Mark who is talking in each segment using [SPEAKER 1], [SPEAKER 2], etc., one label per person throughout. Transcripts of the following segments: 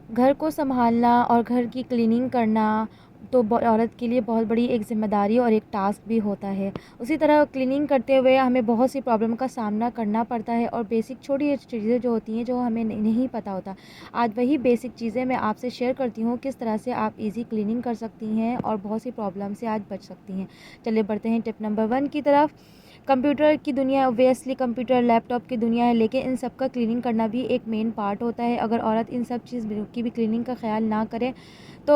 [SPEAKER 1] घर को सँभालना और घर की क्लीनिंग करना तो औरत के लिए बहुत बड़ी एक ज़िम्मेदारी और एक टास्क भी होता है। उसी तरह क्लीनिंग करते हुए हमें बहुत सी प्रॉब्लम का सामना करना पड़ता है और बेसिक छोटी चीज़ें जो होती हैं जो हमें नहीं पता होता। आज वही बेसिक चीज़ें मैं आपसे शेयर करती हूँ किस तरह से आप ईज़ी क्लीनिंग कर सकती हैं और बहुत सी प्रॉब्लम से आज बच सकती हैं। चलिए बढ़ते हैं टिप नंबर 1 की तरफ। कंप्यूटर की दुनिया ऑब्वियसली कंप्यूटर लैपटॉप की दुनिया है, लेकिन इन सब का क्लीनिंग करना भी एक मेन पार्ट होता है। अगर औरत इन सब चीज़ की भी क्लीनिंग का ख्याल ना करे तो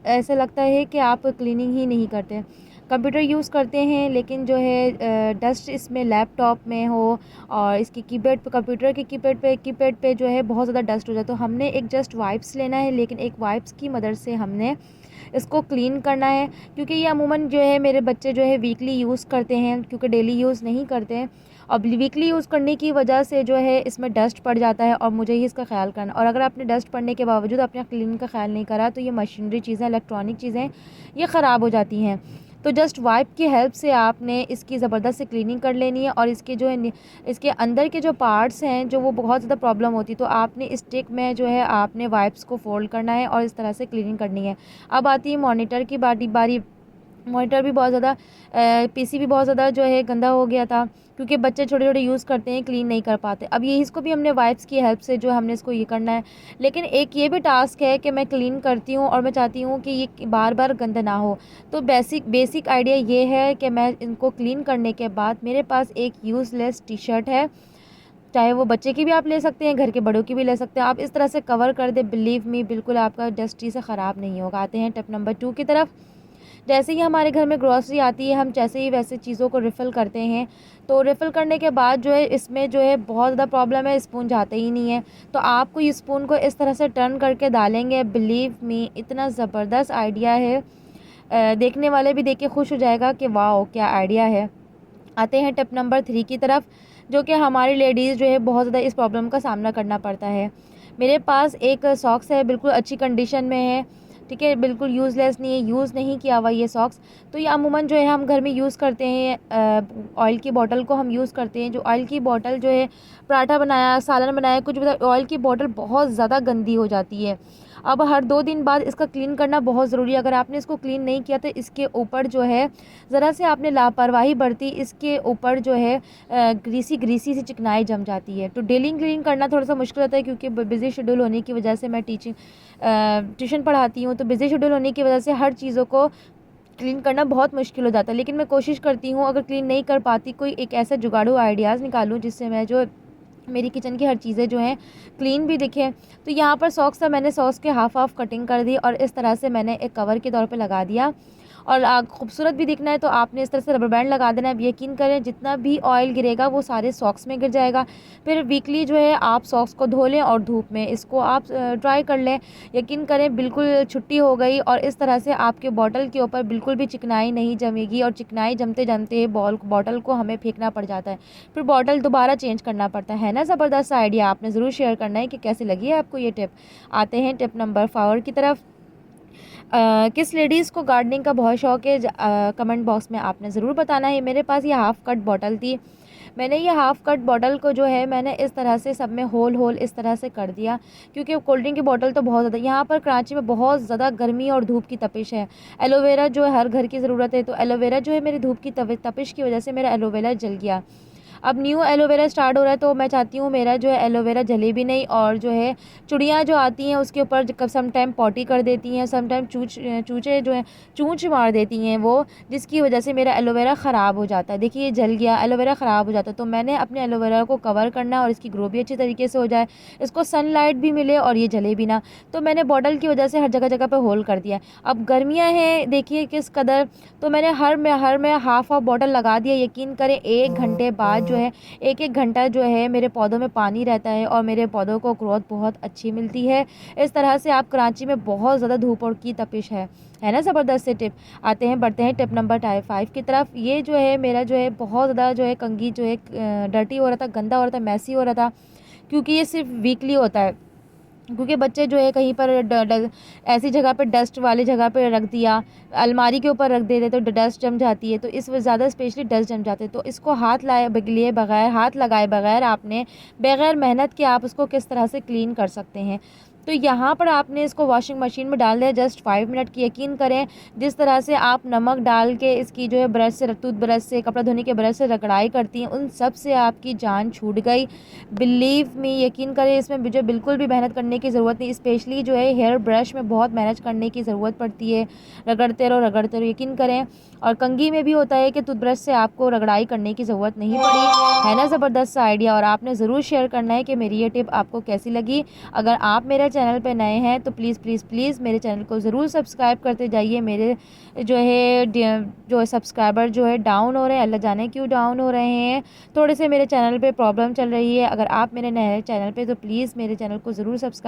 [SPEAKER 1] ऐसा लगता है कि आप क्लीनिंग ही नहीं करते। कंप्यूटर यूज़ करते हैं लेकिन जो है डस्ट इसमें लैपटॉप में हो और इसकी कीपैड पे कंप्यूटर के कीपैड पे जो है बहुत ज़्यादा डस्ट हो जाए, तो हमने एक जस्ट वाइप्स लेना है, लेकिन एक वाइप्स की मदद से हमने इसको क्लीन करना है। क्योंकि ये अमूमन जो है मेरे बच्चे जो है वीकली यूज़ करते हैं, क्योंकि डेली यूज़ नहीं करते हैं। अब वीकली यूज़ करने की वजह से जो है इसमें डस्ट पड़ जाता है और मुझे ही इसका ख्याल करना, और अगर आपने डस्ट पड़ने के बावजूद अपने क्लीनिंग का ख्याल नहीं करा तो ये मशीनरी चीज़ें, इलेक्ट्रॉनिक चीज़ें ये ख़राब हो जाती हैं। तो जस्ट वाइप की हेल्प से आपने इसकी ज़बरदस्त से क्लीनिंग कर लेनी है, और इसके जो है इसके अंदर के जो पार्ट्स हैं जो वो बहुत ज़्यादा प्रॉब्लम होती है, तो आपने स्टिक में जो है आपने वाइप्स को फ़ोल्ड करना है और इस तरह से क्लीनिंग करनी है। अब आती है मॉनिटर की बारी। मॉनिटर भी बहुत ज़्यादा पीसी भी बहुत ज़्यादा जो है गंदा हो गया था, क्योंकि बच्चे छोटे-छोटे यूज़ करते हैं, क्लीन नहीं कर पाते। अब ये इसको भी हमने वाइप्स की हेल्प से जो हमने इसको ये करना है। लेकिन एक ये भी टास्क है कि मैं क्लीन करती हूँ और मैं चाहती हूँ कि ये बार-बार गंदा ना हो। तो बेसिक आइडिया ये है कि मैं इनको क्लीन करने के बाद मेरे पास एक यूज़लेस टी-शर्ट है, चाहे वो बच्चे की भी आप ले सकते हैं, घर के बड़ों की भी ले सकते हैं। आप इस तरह से कवर कर दें, बिलीव मी बिल्कुल आपका डस्टी से ख़राब नहीं होगा। आते हैं टिप नंबर 2 की तरफ। जैसे ही हमारे घर में ग्रॉसरी आती है, हम जैसे ही वैसे चीज़ों को रिफ़िल करते हैं, तो रिफ़िल करने के बाद जो है इसमें जो है बहुत ज़्यादा प्रॉब्लम है, स्पून जाते ही नहीं है। तो आपको इस स्पून को इस तरह से टर्न करके डालेंगे, बिलीव मी इतना ज़बरदस्त आइडिया है, देखने वाले भी देख के खुश हो जाएगा कि वाओ क्या आइडिया है। आते हैं टिप नंबर 3 की तरफ, जो कि हमारी लेडीज़ जो है बहुत ज़्यादा इस प्रॉब्लम का सामना करना पड़ता है। मेरे पास एक सॉक्स है, बिल्कुल अच्छी कंडीशन में है, ठीक है, बिल्कुल यूज़लेस नहीं है, यूज़ नहीं किया हुआ ये सॉक्स। तो ये अमूमन जो है हम घर में यूज़ करते हैं, ऑयल की बॉटल को हम यूज़ करते हैं। जो ऑयल की बॉटल जो है पराठा बनाया, सालन बनाया, कुछ भी, ऑयल की बॉटल बहुत ज़्यादा गंदी हो जाती है। अब हर 2 दिन बाद इसका क्लीन करना बहुत ज़रूरी है। अगर आपने इसको क्लीन नहीं किया तो इसके ऊपर जो है ज़रा से आपने लापरवाही बरती, इसके ऊपर जो है ग्रीसी सी चिकनाई जम जाती है। तो डेली क्लीन करना थोड़ा सा मुश्किल होता है, क्योंकि बिज़ी शेड्यूल होने की वजह से मैं ट्यूशन पढ़ाती हूँ, तो बिज़ी शेड्यूल होने की वजह से हर चीज़ों को क्लीन करना बहुत मुश्किल हो जाता है। लेकिन मैं कोशिश करती हूँ, अगर क्लीन नहीं कर पाती, कोई एक ऐसा जुगाड़ू आइडियाज़ निकालूँ जिससे मैं जो मेरी किचन की हर चीज़ें जो हैं क्लीन भी दिखें। तो यहाँ पर सॉक्स था, मैंने सॉक्स के हाफ़ कटिंग कर दी और इस तरह से मैंने एक कवर के तौर पे लगा दिया। और खूबसूरत भी दिखना है तो आपने इस तरह से रबर बैंड लगा देना है। अब यकीन करें जितना भी ऑयल गिरेगा वो सारे सॉक्स में गिर जाएगा। फिर वीकली जो है आप सॉक्स को धो लें और धूप में इसको आप ड्राई कर लें। यकीन करें बिल्कुल छुट्टी हो गई, और इस तरह से आपके बॉटल के ऊपर बिल्कुल भी चिकनाई नहीं जमेगी, और चिकनाई जमते-जमते बॉटल को हमें फेंकना पड़ जाता है। फिर बॉटल दोबारा चेंज करना पड़ता है ना। ज़बरदस्त आइडिया, आपने ज़रूर शेयर करना है कि कैसी लगी है आपको ये टिप। आते हैं टिप नंबर 4 की तरफ। किस लेडीज़ को गार्डनिंग का बहुत शौक़ है, कमेंट बॉक्स में आपने ज़रूर बताना है। मेरे पास ये हाफ़ कट बॉटल थी, मैंने ये हाफ़ कट बॉटल को जो है मैंने इस तरह से सब में होल इस तरह से कर दिया, क्योंकि कोल्ड ड्रिंक की बॉटल तो बहुत ज़्यादा, यहाँ पर कराची में बहुत ज़्यादा गर्मी और धूप की तपिश है। एलोवेरा जो है हर घर की ज़रूरत है, तो एलोवेरा जो है मेरी धूप की तपिश की वजह से मेरा एलोवेरा जल गया। अब न्यू एलोवेरा स्टार्ट हो रहा है, तो मैं चाहती हूँ मेरा जो है एलोवेरा जले भी नहीं, और जो है चिड़ियाँ जो आती हैं उसके ऊपर सम टाइम पॉटी कर देती हैं, सम टाइम चूचे जो हैं चूंच मार देती हैं वो, जिसकी वजह से मेरा एलोवेरा ख़राब हो जाता है। देखिए ये जल गया, एलोवेरा ख़राब हो जाता है। तो मैंने अपने एलोवेरा को कवर करना है और इसकी ग्रो भी अच्छी तरीके से हो जाए, इसको सनलाइट भी मिले और ये जले भी ना, तो मैंने बॉटल की वजह से हर जगह जगह पे होल कर दिया। अब गर्मियाँ हैं देखिए किस कदर, तो मैंने हर में हाफ़ बॉटल लगा दिया। यकीन करें 1 घंटे बाद जो है 1-1 घंटा जो है मेरे पौधों में पानी रहता है और मेरे पौधों को ग्रोथ बहुत अच्छी मिलती है। इस तरह से आप कराची में बहुत ज़्यादा धूप और की तपिश है ना ज़बरदस्त से टिप। आते हैं बढ़ते हैं टिप नंबर 5 की तरफ। ये जो है मेरा जो है बहुत ज़्यादा जो है कंघी जो है डर्टी हो रहा था, गंदा हो रहा था, मैसी हो रहा था, क्योंकि ये सिर्फ वीकली होता है। क्योंकि बच्चे जो है कहीं पर ऐसी जगह पे डस्ट वाली जगह पे रख दिया, अलमारी के ऊपर रख देते तो डस्ट जम जाती है, तो इस ज़्यादा स्पेशली डस्ट जम जाते हैं। तो इसको हाथ लिए बगैर, हाथ लगाए बगैर आपने बगैर मेहनत के आप उसको किस तरह से क्लीन कर सकते हैं। तो यहाँ पर आपने इसको वॉशिंग मशीन में डाल दिया जस्ट 5 मिनट की। यकीन करें जिस तरह से आप नमक डाल के इसकी जो है ब्रश से, टूथब्रश से, कपड़ा धोने के ब्रश से रगड़ाई करती हैं, उन सब से आपकी जान छूट गई। बिलीव मी, यकीन करें इसमें मुझे बिल्कुल भी मेहनत करने की ज़रूरत नहीं। स्पेशली जो है हेयर ब्रश में बहुत मेहनत करने की ज़रूरत पड़ती है, रगड़ते रहो रगड़ते रहो, यकीन करें। और कंघी में भी होता है कि टूथब्रश से आपको रगड़ाई करने की ज़रूरत नहीं पड़ी। है ना ज़बरदस्त सा आइडिया। और आपने ज़रूर शेयर करना है कि मेरी ये टिप आपको कैसी लगी। अगर आप मेरे चैनल पे नए हैं तो प्लीज़ प्लीज़ प्लीज़ मेरे चैनल को ज़रूर सब्सक्राइब करते जाइए। मेरे जो है सब्सक्राइबर जो है डाउन हो रहे हैं, अल्लाह जाने क्यों डाउन हो रहे हैं, थोड़े से मेरे चैनल पे प्रॉब्लम चल रही है। अगर आप मेरे नए चैनल पे तो प्लीज़ मेरे चैनल को ज़रूर सब्सक्राइब